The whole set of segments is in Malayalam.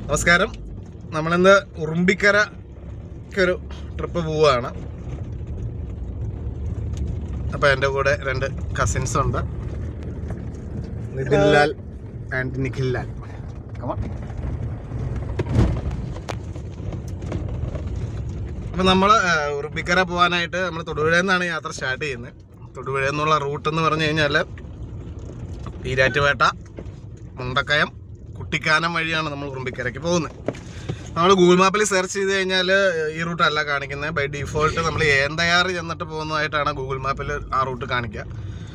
നമസ്കാരം. നമ്മളിന്ന് ഉറുമ്പിക്കരക്കൊരു ട്രിപ്പ് പോവുകയാണ്. അപ്പോൾ എൻ്റെ കൂടെ 2 കസിൻസ് ഉണ്ട്, നിതിൻ ലാൽ ആൻഡ് നിഖിൽ ലാൽ. അപ്പം നമ്മൾ ഉറുമ്പിക്കര പോകാനായിട്ട് നമ്മൾ തൊടുപുഴയിൽ നിന്നാണ് യാത്ര സ്റ്റാർട്ട് ചെയ്യുന്നത്. തൊടുപുഴ എന്നുള്ള റൂട്ട് എന്ന് പറഞ്ഞു കഴിഞ്ഞാൽ ഈരാറ്റുപേട്ട, മുണ്ടക്കയം, കുട്ടിക്കാനം വഴിയാണ് നമ്മൾ ഉറുമ്പിക്കരയ്ക്ക് പോകുന്നത്. നമ്മൾ ഗൂഗിൾ മാപ്പിൽ സെർച്ച് ചെയ്ത് കഴിഞ്ഞാൽ ഈ റൂട്ടല്ല കാണിക്കുന്നത്. ബൈ ഡിഫോൾട്ട് നമ്മൾ ഏന്തയാറ് ചെന്നിട്ട് പോകുന്നതായിട്ടാണ് ഗൂഗിൾ മാപ്പിൽ ആ റൂട്ട് കാണിക്കുക.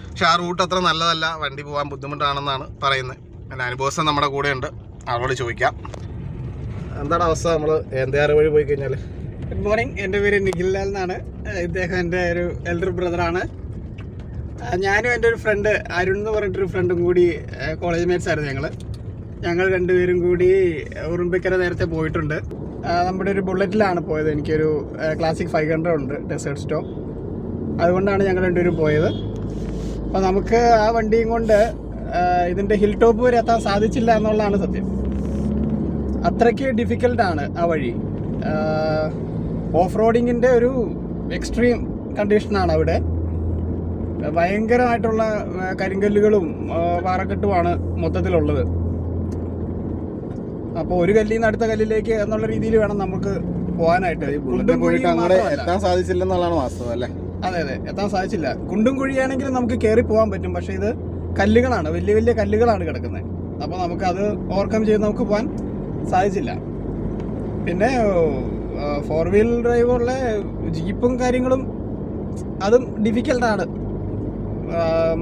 പക്ഷെ ആ റൂട്ട് അത്ര നല്ലതല്ല, വണ്ടി പോകാൻ ബുദ്ധിമുട്ടാണെന്നാണ് പറയുന്നത്. എൻ്റെ അനുഭവം നമ്മുടെ കൂടെ ഉണ്ട്, അവരോട് ചോദിക്കാം എന്താണ് അവസ്ഥ. നമ്മൾ ഏന്തയാറ് വഴി പോയി കഴിഞ്ഞാൽ. ഗുഡ് മോർണിംഗ്, എൻ്റെ പേര് നിഖിൽ ലാൽ എന്നാണ്. ഇദ്ദേഹം എൻ്റെ ഒരു എൽഡർ ബ്രദറാണ്. ഞാനും എൻ്റെ ഒരു ഫ്രണ്ട് അരുൺ എന്ന് പറഞ്ഞിട്ടൊരു ഫ്രണ്ടും കൂടി കോളേജ് മേറ്റ്സ് ആയിരുന്നു. ഞങ്ങൾ രണ്ടുപേരും കൂടി ഉറുമ്പിക്കര നേരത്തെ പോയിട്ടുണ്ട്. നമ്മുടെ ഒരു ബുള്ളറ്റിലാണ് പോയത്. എനിക്കൊരു ക്ലാസിക് 500 ഉണ്ട്, ഡെസേർട്ട് സ്റ്റോം. അതുകൊണ്ടാണ് ഞങ്ങൾ രണ്ടുപേരും പോയത്. അപ്പോൾ നമുക്ക് ആ വണ്ടിയും കൊണ്ട് ഇതിൻ്റെ ഹിൽ ടോപ്പ് വരെ എത്താൻ സാധിച്ചില്ല എന്നുള്ളതാണ് സത്യം. അത്രയ്ക്ക് ഡിഫിക്കൽട്ടാണ് ആ വഴി. ഓഫ് റോഡിങ്ങിൻ്റെ ഒരു എക്സ്ട്രീം കണ്ടീഷനാണ് അവിടെ. ഭയങ്കരമായിട്ടുള്ള കരിങ്കല്ലുകളും പാറക്കെട്ടുമാണ് മൊത്തത്തിലുള്ളത്. അപ്പോൾ ഒരു കല്ലിൽ നിന്ന് അടുത്ത കല്ലിലേക്ക് എന്നുള്ള രീതിയിൽ വേണം നമുക്ക് പോകാനായിട്ട്. പോയിട്ട് അങ്ങോട്ട് എത്താൻ സാധിച്ചില്ലെന്നുള്ളതാണ് വാസ്തവം അല്ലേ? അതെ, എത്താൻ സാധിച്ചില്ല. കുണ്ടും കുഴിയാണെങ്കിലും നമുക്ക് കയറി പോകാൻ പറ്റും. പക്ഷേ ഇത് കല്ലുകളാണ്, വലിയ വലിയ കല്ലുകളാണ് കിടക്കുന്നത്. അപ്പോൾ നമുക്കത് ഓവർകം ചെയ്ത് നമുക്ക് പോകാൻ സാധിച്ചില്ല. പിന്നെ 4 വീൽ ഡ്രൈവുള്ള ജീപ്പും കാര്യങ്ങളും അതും ഡിഫിക്കൽട്ടാണ്.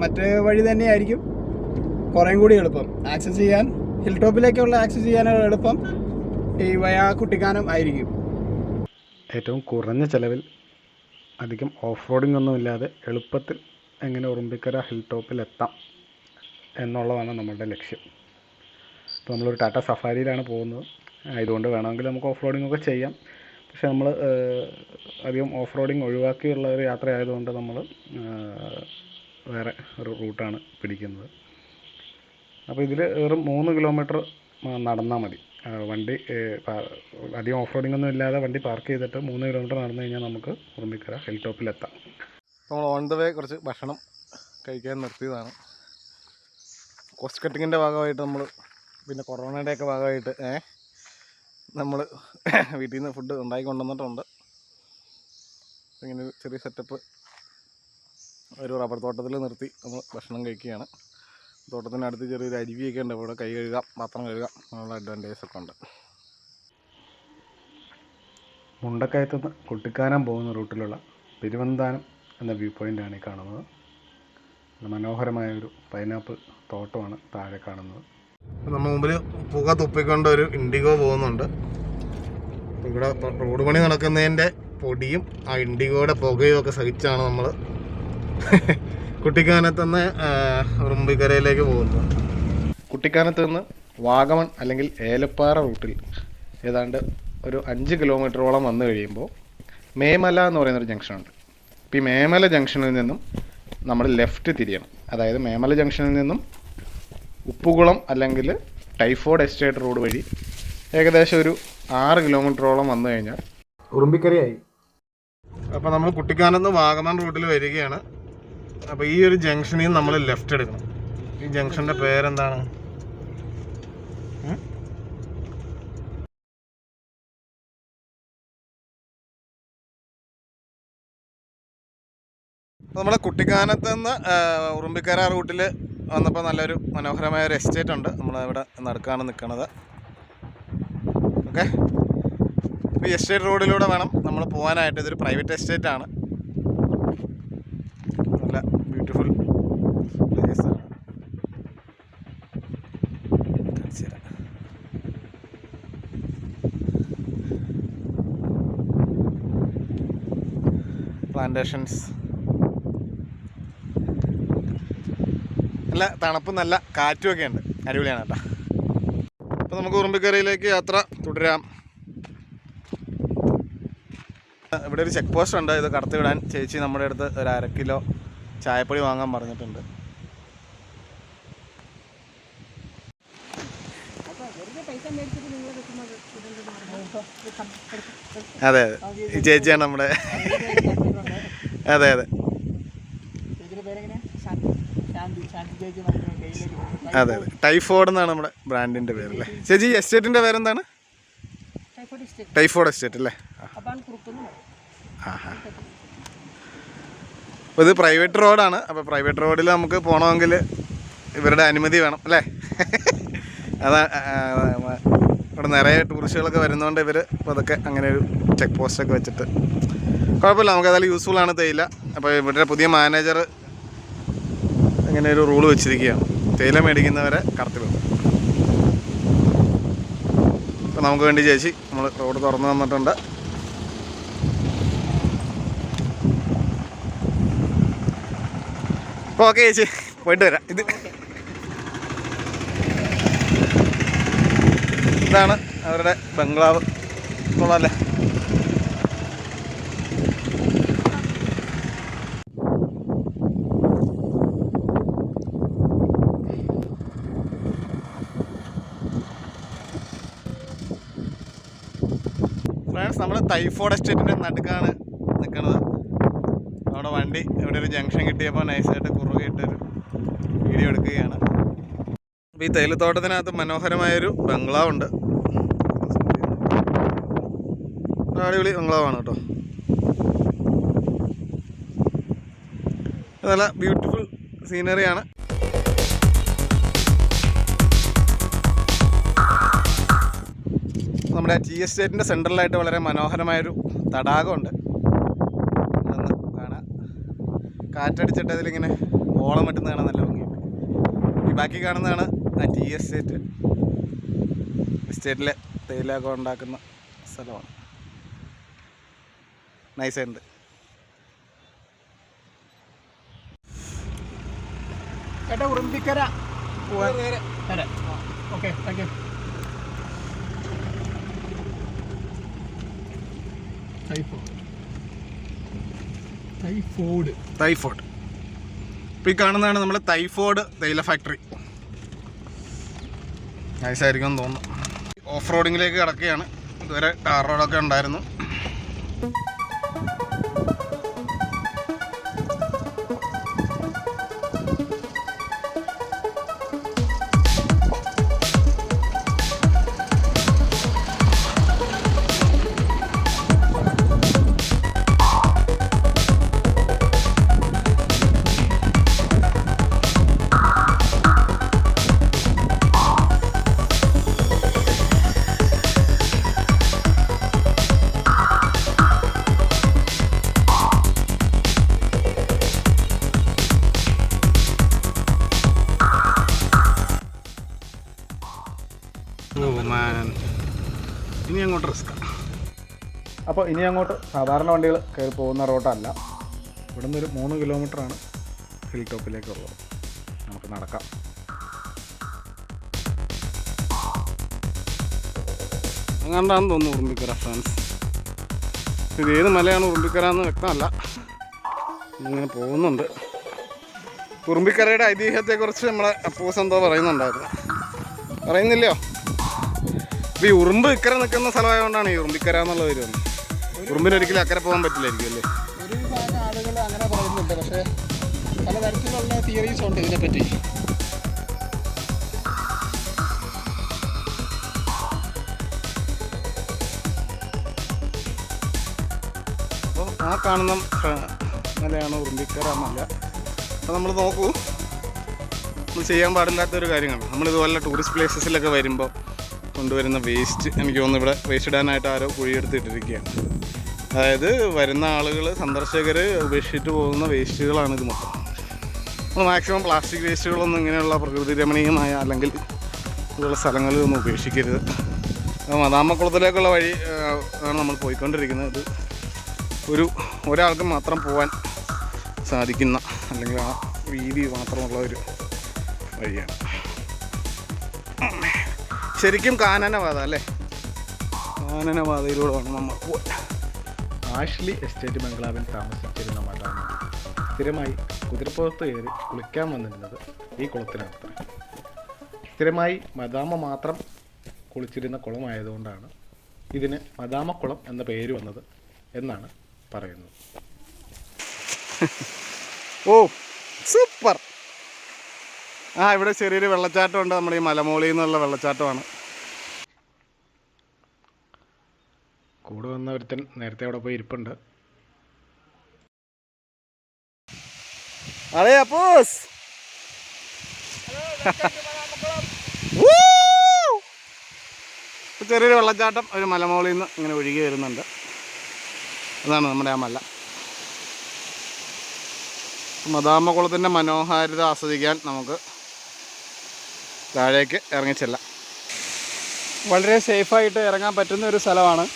മറ്റേ വഴി തന്നെയായിരിക്കും കുറേം കൂടി എളുപ്പം ആക്സസ് ചെയ്യാൻ. ഹിൽ ടോപ്പിലേക്കുള്ള ആക്സസ് ചെയ്യാനുള്ള എളുപ്പം ഈ വയാ കുട്ടിക്കാനം ആയിരിക്കും. ഏറ്റവും കുറഞ്ഞ ചിലവിൽ അധികം ഓഫ് റോഡിംഗ് ഒന്നുമില്ലാതെ എളുപ്പത്തിൽ എങ്ങനെ ഉറുമ്പിക്കര ഹിൽ ടോപ്പിൽ എത്താം എന്നുള്ളതാണ് നമ്മളുടെ ലക്ഷ്യം. ഇപ്പോൾ നമ്മളൊരു ടാറ്റ സഫാരിയിലാണ് പോകുന്നത്. ഇതുകൊണ്ട് വേണമെങ്കിൽ നമുക്ക് ഓഫ് റോഡിംഗ് ഒക്കെ ചെയ്യാം. പക്ഷെ നമ്മൾ അധികം ഓഫ് റോഡിങ് ഒഴിവാക്കിയുള്ള ഒരു യാത്ര ആയതുകൊണ്ട് നമ്മൾ വേറെ ഒരു റൂട്ടാണ് പിടിക്കുന്നത്. അപ്പോൾ ഇതിൽ വെറും 3 കിലോമീറ്റർ നടന്നാൽ മതി. വണ്ടി അധികം ഓഫ് റോഡിംഗ് ഒന്നും ഇല്ലാതെ വണ്ടി പാർക്ക് ചെയ്തിട്ട് 3 കിലോമീറ്റർ നടന്നു കഴിഞ്ഞാൽ നമുക്ക് ഉറുമ്പിക്കര ഹിൽ ടോപ്പിലെത്താം. നമ്മൾ ഓൺ ദ വേ കുറച്ച് ഭക്ഷണം കഴിക്കാൻ നിർത്തിയതാണ്. കോസ്റ്റ് കട്ടിങ്ങിൻ്റെ ഭാഗമായിട്ട് നമ്മൾ, പിന്നെ കൊറോണയുടെയൊക്കെ ഭാഗമായിട്ട് നമ്മൾ വീട്ടിൽ നിന്ന് ഫുഡ് ഉണ്ടാക്കി കൊണ്ടുവന്നിട്ടുണ്ട്. ഇങ്ങനെ ഒരു ചെറിയ സെറ്റപ്പ് ഒരു റബ്ബർ തോട്ടത്തിൽ നിർത്തി നമ്മൾ ഭക്ഷണം കഴിക്കുകയാണ്. തോട്ടത്തിനടുത്ത് ചെറിയൊരു അരുവിയൊക്കെ ഉണ്ട്. അവിടെ കൈ കഴുകാം, പാത്രം കഴുകാം, അങ്ങനെയുള്ള അഡ്വാൻറ്റേജൊക്കെ ഉണ്ട്. മുണ്ടക്കയത്ത് നിന്ന് കുട്ടിക്കാനം പോകുന്ന റൂട്ടിലുള്ള പെരുവന്താനം എന്ന വ്യൂ പോയിൻ്റാണ് ഈ കാണുന്നത്. മനോഹരമായൊരു പൈനാപ്പിൾ തോട്ടമാണ് താഴെ കാണുന്നത്. നമ്മുടെ മുമ്പിൽ പുക തുപ്പിക്കൊണ്ട് ഒരു ഇൻഡിഗോ പോകുന്നുണ്ട്. ഇവിടെ റോഡ് പണി നടക്കുന്നതിൻ്റെ പൊടിയും ആ ഇൻഡിഗോയുടെ പുകയും ഒക്കെ സഹിച്ചാണ് നമ്മൾ കുട്ടിക്കാനത്ത് നിന്ന് ഉറുമ്പിക്കരയിലേക്ക് പോകുന്നത്. കുട്ടിക്കാനത്ത് നിന്ന് വാഗമൺ അല്ലെങ്കിൽ ഏലപ്പാറ റൂട്ടിൽ ഏതാണ്ട് ഒരു 5 കിലോമീറ്ററോളം വന്നു കഴിയുമ്പോൾ മേമല എന്ന് പറയുന്നൊരു ജംഗ്ഷനുണ്ട്. അപ്പോൾ ഈ മേമല ജംഗ്ഷനിൽ നിന്നും നമ്മൾ ലെഫ്റ്റ് തിരിയണം. അതായത് മേമല ജംഗ്ഷനിൽ നിന്നും ഉപ്പുകുളം അല്ലെങ്കിൽ ടൈഫോയ്ഡ് എസ്റ്റേറ്റ് റോഡ് വഴി ഏകദേശം ഒരു 6 കിലോമീറ്ററോളം വന്നു കഴിഞ്ഞാൽ ഉറുമ്പിക്കരയായി. അപ്പോൾ നമ്മൾ കുട്ടിക്കാനത്ത് നിന്ന് വാഗമൺ റൂട്ടിൽ വരികയാണ്. അപ്പോൾ ഈ ഒരു ജംഗ്ഷനിൽ നിന്ന് നമ്മൾ ലെഫ്റ്റ് എടുക്കണം. ഈ ജംഗ്ഷൻ്റെ പേരെന്താണ്? നമ്മളെ കുട്ടിക്കാനത്ത് നിന്ന് ഉറുമ്പിക്കര റൂട്ടിൽ വന്നപ്പോൾ നല്ലൊരു മനോഹരമായ ഒരു എസ്റ്റേറ്റ് ഉണ്ട്. നമ്മളിവിടെ നടുക്കാണ് നിൽക്കുന്നത്. ഓക്കെ, ഇപ്പോൾ ഈ എസ്റ്റേറ്റ് റോഡിലൂടെ വേണം നമ്മൾ പോകാനായിട്ട്. ഇതൊരു പ്രൈവറ്റ് എസ്റ്റേറ്റാണ്. നല്ല ബ്യൂട്ടിഫുൾ പ്ലേസാണ്. പ്ലാന്റേഷൻസ്, നല്ല തണുപ്പും നല്ല കാറ്റുമൊക്കെ ഉണ്ട്. അടിപൊളിയാണ് കേട്ടോ. അപ്പോൾ നമുക്ക് ഉറുമ്പിക്കരയിലേക്ക് യാത്ര തുടരാം. ഇവിടെ ഒരു ചെക്ക് പോസ്റ്റ് ഉണ്ട്. ഇത് കടത്തിവിടാൻ ചേച്ചി നമ്മുടെ അടുത്ത് ഒരു 1/2 കിലോ ചായപ്പൊടി വാങ്ങാൻ പറഞ്ഞിട്ടുണ്ട്. വെറുതെ പൈസ മേടിച്ചിട്ട് നിങ്ങൾ വെക്കുന്നത് അതെ അതെ, ഈ ചേച്ചിയാണ് നമ്മുടെ. അതെ അതെ അതെ അതെ, ടൈഫോയ്ഡ് എന്നാണ് നമ്മുടെ ബ്രാൻഡിൻ്റെ പേര് അല്ലേ ചേച്ചി? എസ്റ്റേറ്റിൻ്റെ പേരെന്താണ്? ടൈഫോയ്ഡ് എസ്റ്റേറ്റ് അല്ലേ? ആ ഹാ. അപ്പോൾ ഇത് പ്രൈവറ്റ് റോഡാണ്. അപ്പോൾ പ്രൈവറ്റ് റോഡിൽ നമുക്ക് പോകണമെങ്കിൽ ഇവരുടെ അനുമതി വേണം അല്ലേ? അതാ ഇവിടെ നിറയെ ടൂറിസ്റ്റുകളൊക്കെ വരുന്നതുകൊണ്ട് ഇവർ അപ്പോൾ അതൊക്കെ അങ്ങനെ ഒരു ചെക്ക് പോസ്റ്റൊക്കെ വെച്ചിട്ട് കുഴപ്പമില്ല, നമുക്ക് അതായത് യൂസ്ഫുള്ളാണ് തേയില. അപ്പോൾ ഇവരുടെ പുതിയ മാനേജർ ഇങ്ങനെ ഒരു റൂള് വെച്ചിരിക്കുകയാണ്, തേയില മേടിക്കുന്നവരെ കടത്തി വിടും. അപ്പോൾ നമുക്ക് വേണ്ടി ചേച്ചി നമ്മൾ റോഡ് തുറന്നു തന്നിട്ടുണ്ട്. അപ്പോൾ ഓക്കെ ചേച്ചി, പോയിട്ട് വരാം. ഇതാണ് അവരുടെ ബംഗ്ലാവ്. കൊള്ളാമല്ലേ? ഫ്രണ്ട്സ്, നമ്മൾ ടൈഫോയ്ഡ് എസ്റ്റേറ്റിൻ്റെ നടുക്കാണ് നിൽക്കുന്നത്. നമ്മുടെ വണ്ടി ഇവിടെ ഒരു ജംഗ്ഷൻ കിട്ടിയപ്പോൾ നൈസായിട്ട് കുറുകെ ഇട്ടൊരു വീഡിയോ എടുക്കുകയാണ്. അപ്പോൾ ഈ തേയിലത്തോട്ടത്തിനകത്ത് മനോഹരമായൊരു ബംഗ്ലാവുണ്ട്. അടിപൊളി ബംഗ്ലാവാണ് കേട്ടോ. നല്ല ബ്യൂട്ടിഫുൾ സീനറിയാണ്. നമ്മുടെ ടീ എസ്റ്റേറ്റിൻ്റെ സെൻട്രലായിട്ട് വളരെ മനോഹരമായൊരു തടാകമുണ്ട്. അതൊന്ന് കാണാം. കാറ്റടിച്ചിട്ട് അതിലിങ്ങനെ ഓളം വെട്ടുന്ന കാണാൻ നല്ല ഭംഗിയുണ്ട്. ഈ ബാക്കി കാണുന്നതാണ് ആ ടീ എസ്റ്റേറ്റ്. എസ്റ്റേറ്റിലെ തേയിലൊക്കെ ഉണ്ടാക്കുന്ന സ്ഥലമാണ്. നൈസുണ്ട്. ചേട്ടാ Urumbikkara okay, thank you. Typhoid. ഇപ്പോൾ ഈ കാണുന്നതാണ് നമ്മുടെ ടൈഫോയ്ഡ് തേയില ഫാക്ടറി. നൈസായിരിക്കും തോന്നുന്നു. ഓഫ് റോഡിങ്ങിലേക്ക് കിടക്കുകയാണ്. ഇതുവരെ ടാർ റോഡൊക്കെ ഉണ്ടായിരുന്നു. ഇനി അങ്ങോട്ട് റിസ്ക്. അപ്പോൾ ഇനി അങ്ങോട്ട് സാധാരണ വണ്ടികൾ കയറി പോകുന്ന റോഡല്ല. ഇവിടെ നിന്നൊരു 3 കിലോമീറ്ററാണ് ഹിൽ ടോപ്പിലേക്കുള്ളത്. നമുക്ക് നടക്കാം. അങ്ങാണ്ടാണെന്ന് തോന്നുന്നു ഉറുമ്പിക്കര ഫ്രണ്ട്സ്. ഇത് ഏത് മലയാണ് ഉറുമ്പിക്കര എന്ന് വ്യക്തമല്ല. ഇങ്ങനെ പോകുന്നുണ്ട്. ഉറുമ്പിക്കരയുടെ ഐതിഹ്യത്തെക്കുറിച്ച് നമ്മളെ അപ്പൂസ് എന്തോ പറയുന്നുണ്ടായിരുന്നു. പറയുന്നില്ലയോ? ഇപ്പോൾ ഈ ഉറുമ്പ് ഇക്കര നിൽക്കുന്ന സ്ഥലമായതുകൊണ്ടാണ് ഈ ഉറുമ്പിക്കര എന്നുള്ള പേര് വന്നത്. ഉറുമ്പിനൊരിക്കലും അക്കരെ പോകാൻ പറ്റില്ലായിരിക്കും അല്ലേ? ഒരു വിഭാഗം ആളുകൾ അങ്ങനെ പറയുന്നുണ്ട്. പക്ഷേ പലതരത്തിലുള്ള തിയറീസ് ഉണ്ട് ഇതിനെപ്പറ്റി. അപ്പോൾ ആ കാണുന്ന മലയാണ് ഉറുമ്പിക്കര മല. അപ്പോൾ നമ്മൾ നോക്കൂ, നമ്മൾ ചെയ്യാൻ പാടില്ലാത്തൊരു കാര്യമാണ്. നമ്മളിതുപോലെ ടൂറിസ്റ്റ് പ്ലേസസിലൊക്കെ വരുമ്പോൾ കൊണ്ടുവരുന്ന വേസ്റ്റ്, എനിക്ക് തോന്നുന്നു ഇവിടെ വേസ്റ്റ് ഇടാനായിട്ട് ആരോ കുഴിയെടുത്തിട്ടിരിക്കുകയാണ്. അതായത് വരുന്ന ആളുകൾ, സന്ദർശകർ ഉപേക്ഷിച്ചിട്ട് പോകുന്ന വേസ്റ്റുകളാണ് ഇത് മൊത്തം. നമ്മൾ മാക്സിമം പ്ലാസ്റ്റിക് വേസ്റ്റുകളൊന്നും ഇങ്ങനെയുള്ള പ്രകൃതി രമണീയമായ അല്ലെങ്കിൽ ഇതുള്ള സ്ഥലങ്ങളിൽ ഒന്നും ഉപേക്ഷിക്കരുത്. മദാമ്മക്കുളത്തിലേക്കുള്ള വഴി ആണ് നമ്മൾ പോയിക്കൊണ്ടിരിക്കുന്നത്. ഇത് ഒരാൾക്ക് മാത്രം പോകാൻ സാധിക്കുന്ന അല്ലെങ്കിൽ ആ വീതി മാത്രമുള്ള ഒരു വഴിയാണ്. ശരിക്കും കാനനപാത അല്ലേ? കാനനപാതയിലൂടെ വേണം നമ്മൾ പോകാൻ. ആഷ്ലി എസ്റ്റേറ്റ് ബംഗ്ലാവിൽ താമസിച്ചിരുന്ന മദാമ സ്ഥിരമായി കുതിരപ്പുറത്ത് കയറി കുളിക്കാൻ വന്നിരുന്നത് ഈ കുളത്തിനകത്ത്. സ്ഥിരമായി മദാമ മാത്രം കുളിച്ചിരുന്ന കുളമായതുകൊണ്ടാണ് ഇതിന് മദാമക്കുളം എന്ന പേര് വന്നത് എന്നാണ് പറയുന്നത്. ഓ സൂപ്പർ! ഇവിടെ ചെറിയൊരു വെള്ളച്ചാട്ടമുണ്ട്. നമ്മുടെ ഈ മലമോളിൽ നിന്നുള്ള വെള്ളച്ചാട്ടമാണ്. കൂടെ വന്ന ഒരുത്തൻ നേരത്തെ അവിടെ പോയി ഇരിപ്പുണ്ട്. അതെ അപ്പോസ് ചെറിയൊരു വെള്ളച്ചാട്ടം ഒരു മലമോളിൽ നിന്ന് ഇങ്ങനെ ഒഴുകി വരുന്നുണ്ട്. അതാണ് നമ്മുടെ ആ മല. മദാമക്കുളത്തിൻ്റെ മനോഹാരിത ആസ്വദിക്കാൻ നമുക്ക് താഴേക്ക് ഇറങ്ങിച്ചെല്ലാം. വളരെ സേഫായിട്ട് ഇറങ്ങാൻ പറ്റുന്ന ഒരു സ്ഥലമാണ്.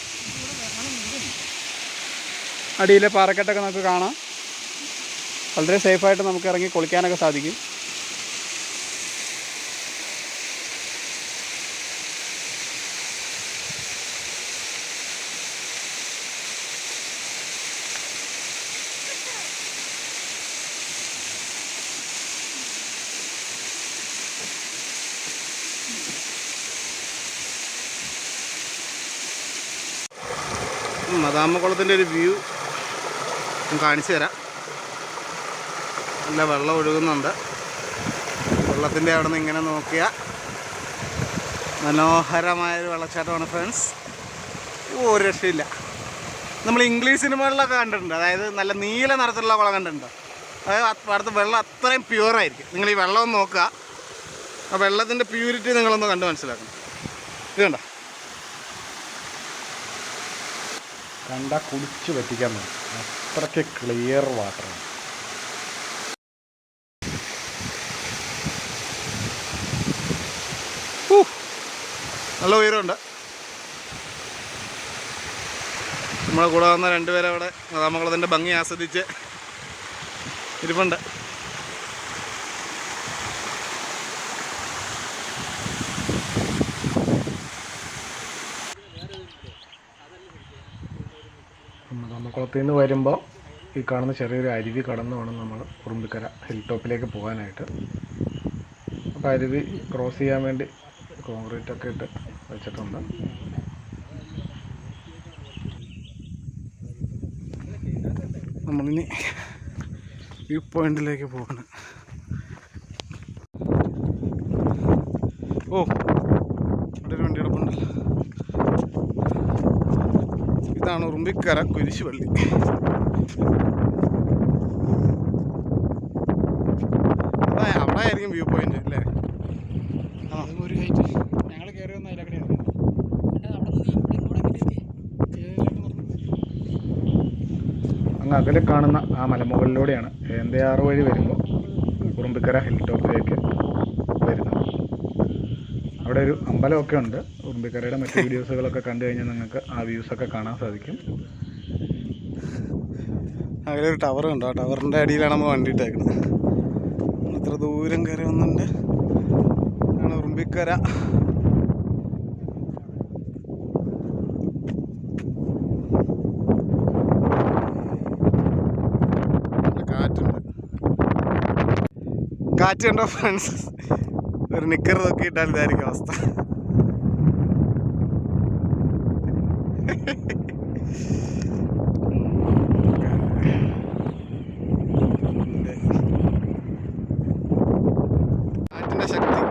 അടിയിലെ പാറക്കെട്ടൊക്കെ നമുക്ക് കാണാം. വളരെ സേഫായിട്ട് നമുക്ക് ഇറങ്ങി കുളിക്കാനൊക്കെ സാധിക്കും. മദാമക്കുളത്തിൻ്റെ ഒരു വ്യൂ കാണിച്ചു തരാം. നല്ല വെള്ളം ഒഴുകുന്നുണ്ട്. വെള്ളത്തിൻ്റെ അവിടെ നിന്ന് ഇങ്ങനെ നോക്കിയാൽ മനോഹരമായൊരു വെള്ളച്ചാട്ടമാണ് ഫ്രണ്ട്സ്. ഒരു രക്ഷയില്ല. നമ്മൾ ഇംഗ്ലീഷ് സിനിമകളിലൊക്കെ കണ്ടിട്ടുണ്ട്. അതായത് നല്ല നീല നിറത്തിലുള്ള കുളം കണ്ടിട്ടുണ്ട്. അതായത് അവിടുത്തെ വെള്ളം അത്രയും പ്യുവറായിരിക്കും. നിങ്ങൾ ഈ വെള്ളം ഒന്ന് നോക്കുക. ആ വെള്ളത്തിൻ്റെ പ്യൂരിറ്റി നിങ്ങളൊന്ന് കണ്ട് മനസ്സിലാക്കണം. ഇത് കണ്ടോ? കണ്ടാൽ കുടിച്ച് പറ്റിക്കാൻ തോന്നും. അത്രയ്ക്ക് ക്ലിയർ വാട്ടറാണ്. നല്ല ഉയരമുണ്ട്. നമ്മളെ കൂടെ വന്ന രണ്ടുപേരെ അവിടെ മദാമക്കുളത്തിൻ്റെ ഭംഗി ആസ്വദിച്ച് ഇരിപ്പുണ്ട്. മദാമക്കുളത്തിൽ നിന്ന് വരുമ്പോൾ ഈ കാണുന്ന ചെറിയൊരു അരുവി കടന്നു വേണം നമ്മൾ ഉറുമ്പിക്കര ഹിൽ ടോപ്പിലേക്ക് പോകാനായിട്ട്. അപ്പോൾ അരുവി ക്രോസ് ചെയ്യാൻ വേണ്ടി കോൺക്രീറ്റ് ഒക്കെ ഇട്ട് വെച്ചിട്ടുണ്ട്. നമ്മളിനി വ്യൂ പോയിന്റിലേക്ക് പോകണം. ഓ, ഇവിടെ ഒരു വണ്ടി കിടപ്പുണ്ടല്ലോ. ഇതാണ് ഉറുമ്പിക്കര കുരിശുപള്ളി. അവിടെ ആയിരിക്കും വ്യൂ പോയിന്റ് അല്ലേ? ഒരു ഹൈറ്റ് ഞങ്ങൾ കയറി വന്ന അതിലൂടെയാണ്. അങ്ങ് അകലെ കാണുന്ന ആ മലമുകളിലൂടെയാണ് ഏന്തയാറ് വഴി വരുമ്പോൾ ഉറുമ്പിക്കര ഹിൽ ടോപ്പിലേക്ക് വരുന്നത്. അവിടെ ഒരു അമ്പലമൊക്കെ ഉണ്ട്. ഉറുമ്പിക്കരയുടെ മറ്റു വീഡിയോസുകളൊക്കെ കണ്ടു കഴിഞ്ഞാൽ നിങ്ങൾക്ക് ആ വ്യൂസൊക്കെ കാണാൻ സാധിക്കും. അവിടെ ഒരു ടവർ ഉണ്ട്. ആ ടവറിൻ്റെ അടിയിലാണ് നമ്മൾ വണ്ടി ഇട്ടേക്കുന്നത്. അത്ര ദൂരം കയറി വന്നിട്ടുണ്ട്. ആണ് ഉറുമ്പിക്കര. കാറ്റ് കണ്ടോ ഫ്രണ്ട്സ്? ഒരു നിക്കർ നോക്കിയിട്ടാൽ ഇതായിരിക്കും അവസ്ഥ. കാറ്റിൻ്റെ ശക്തി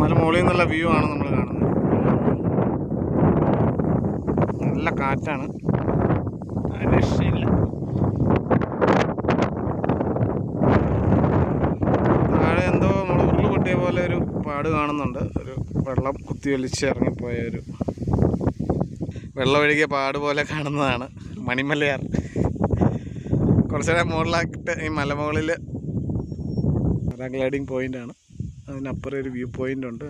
മലമുകളിൽ നിന്നുള്ള വ്യൂ ആണ് നമ്മൾ കാണുന്നത്. നല്ല കാറ്റാണ്, രക്ഷയില്ല. താഴെ എന്തോ നമ്മൾ ഉരുള് പൊട്ടിയ പോലെ ഒരു പാട് കാണുന്നുണ്ട്. ഒരു വെള്ളം കുത്തിയൊലിച്ച് ഇറങ്ങിപ്പോയ ഒരു വെള്ളം ഒഴുകിയ പാട് പോലെ കാണുന്നതാണ് മണിമലയാർ. കുറച്ചുകൂടെ മുകളിലാക്കിയിട്ട് ഈ മലമുകളിൽ പാരാഗ്ലൈഡിങ് പോയിൻ്റാണ്. അതിനപ്പുറം ഒരു വ്യൂ പോയിൻ്റ് ഉണ്ട്.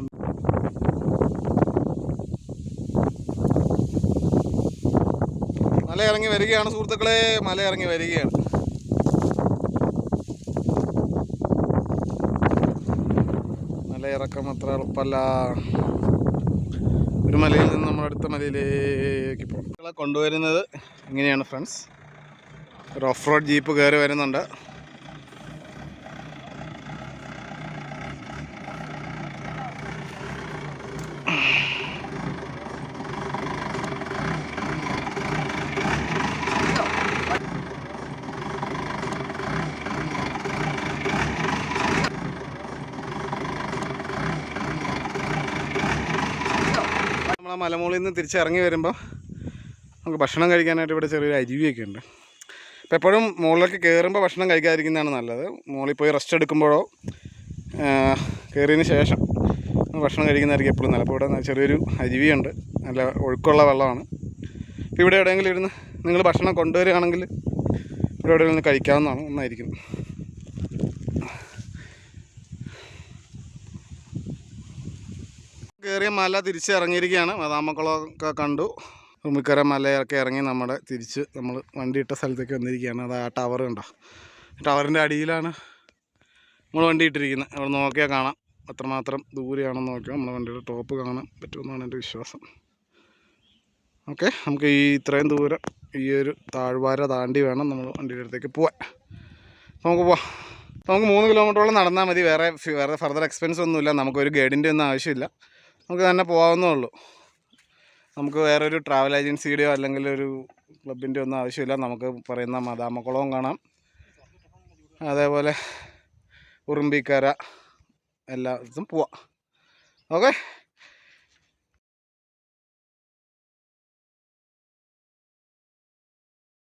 മല ഇറങ്ങി വരികയാണ് സുഹൃത്തുക്കളെ, മല ഇറങ്ങി വരികയാണ്. മലയിറക്കം അത്ര എളുപ്പമല്ല. ഒരു മലയിൽ നിന്ന് നമ്മൾ അടുത്ത മലയിലേക്ക് പോകും. കൊണ്ടുവരുന്നത് ഇങ്ങനെയാണ് ഫ്രണ്ട്സ്. ഒരു ഓഫ് റോഡ് ജീപ്പ് കയറി വരുന്നുണ്ട്. നമ്മൾ ആ മലമുകളിൽ നിന്ന് തിരിച്ചിറങ്ങി വരുമ്പോൾ നമുക്ക് ഭക്ഷണം കഴിക്കാനായിട്ട് ഇവിടെ ചെറിയൊരു അരുവിയൊക്കെ ഉണ്ട്. അപ്പോൾ എപ്പോഴും മുകളിലേക്ക് കയറുമ്പോൾ ഭക്ഷണം കഴിക്കാതിരിക്കുന്നതാണ് നല്ലത്. മുകളിൽ പോയി റെസ്റ്റ് എടുക്കുമ്പോഴോ കയറിയതിന് ശേഷം ഭക്ഷണം കഴിക്കുന്നതായിരിക്കും എപ്പോഴും നല്ലത്. അപ്പോൾ ഇവിടെ ചെറിയൊരു അരുവിയുണ്ട്, നല്ല ഒഴുക്കുള്ള വെള്ളമാണ്. ഇപ്പോൾ ഇവിടെ എവിടെയെങ്കിലും ഇരുന്ന് നിങ്ങൾ ഭക്ഷണം കൊണ്ടുവരികയാണെങ്കിൽ ഇവിടെ എവിടെയെങ്കിലും നിന്ന് കഴിക്കാവുന്നതാണ്, ഒന്നായിരിക്കും. കയറിയ മല തിരിച്ചിറങ്ങിയിരിക്കുകയാണ്. മദാമക്കുളമൊക്കെ കണ്ടു, ഉറുമ്പിക്കര മലയൊക്കെ ഇറങ്ങി നമ്മൾ വണ്ടി ഇട്ട സ്ഥലത്തേക്ക് വന്നിരിക്കുകയാണ്. അത് ആ ടവർ കണ്ടോ, ടവറിൻ്റെ അടിയിലാണ് നമ്മൾ വണ്ടി ഇട്ടിരിക്കുന്നത്. അവിടെ നോക്കിയാൽ കാണാം എത്രമാത്രം ദൂരെയാണെന്ന് നോക്കിയാൽ നമ്മുടെ വണ്ടിയുടെ ടോപ്പ് കാണാൻ പറ്റുമെന്നാണ് എൻ്റെ വിശ്വാസം. ഓക്കെ, നമുക്ക് ഇത്രയും ദൂരം ഈ ഒരു താഴ്വാര താണ്ടി വേണം നമ്മൾ വണ്ടിയുടെ അടുത്തേക്ക് പോവാൻ. നമുക്ക് പോവാം. നമുക്ക് 3 കിലോമീറ്ററോളം നടന്നാൽ മതി. വേറെ ഫർദർ എക്സ്പെൻസ് ഒന്നുമില്ല. നമുക്കൊരു ഗൈഡിൻ്റെ ഒന്നും ആവശ്യമില്ല, നമുക്ക് തന്നെ പോകാവുന്നേ ഉള്ളൂ. നമുക്ക് വേറൊരു ട്രാവൽ ഏജൻസിയുടെയോ അല്ലെങ്കിൽ ഒരു ക്ലബിൻ്റെ ഒന്നും ആവശ്യമില്ല. നമുക്ക് പറയുന്ന മദാമക്കുളവും കാണാം, അതേപോലെ ഉറുമ്പിക്കര എല്ലായിടത്തും പോവാം. ഓക്കെ.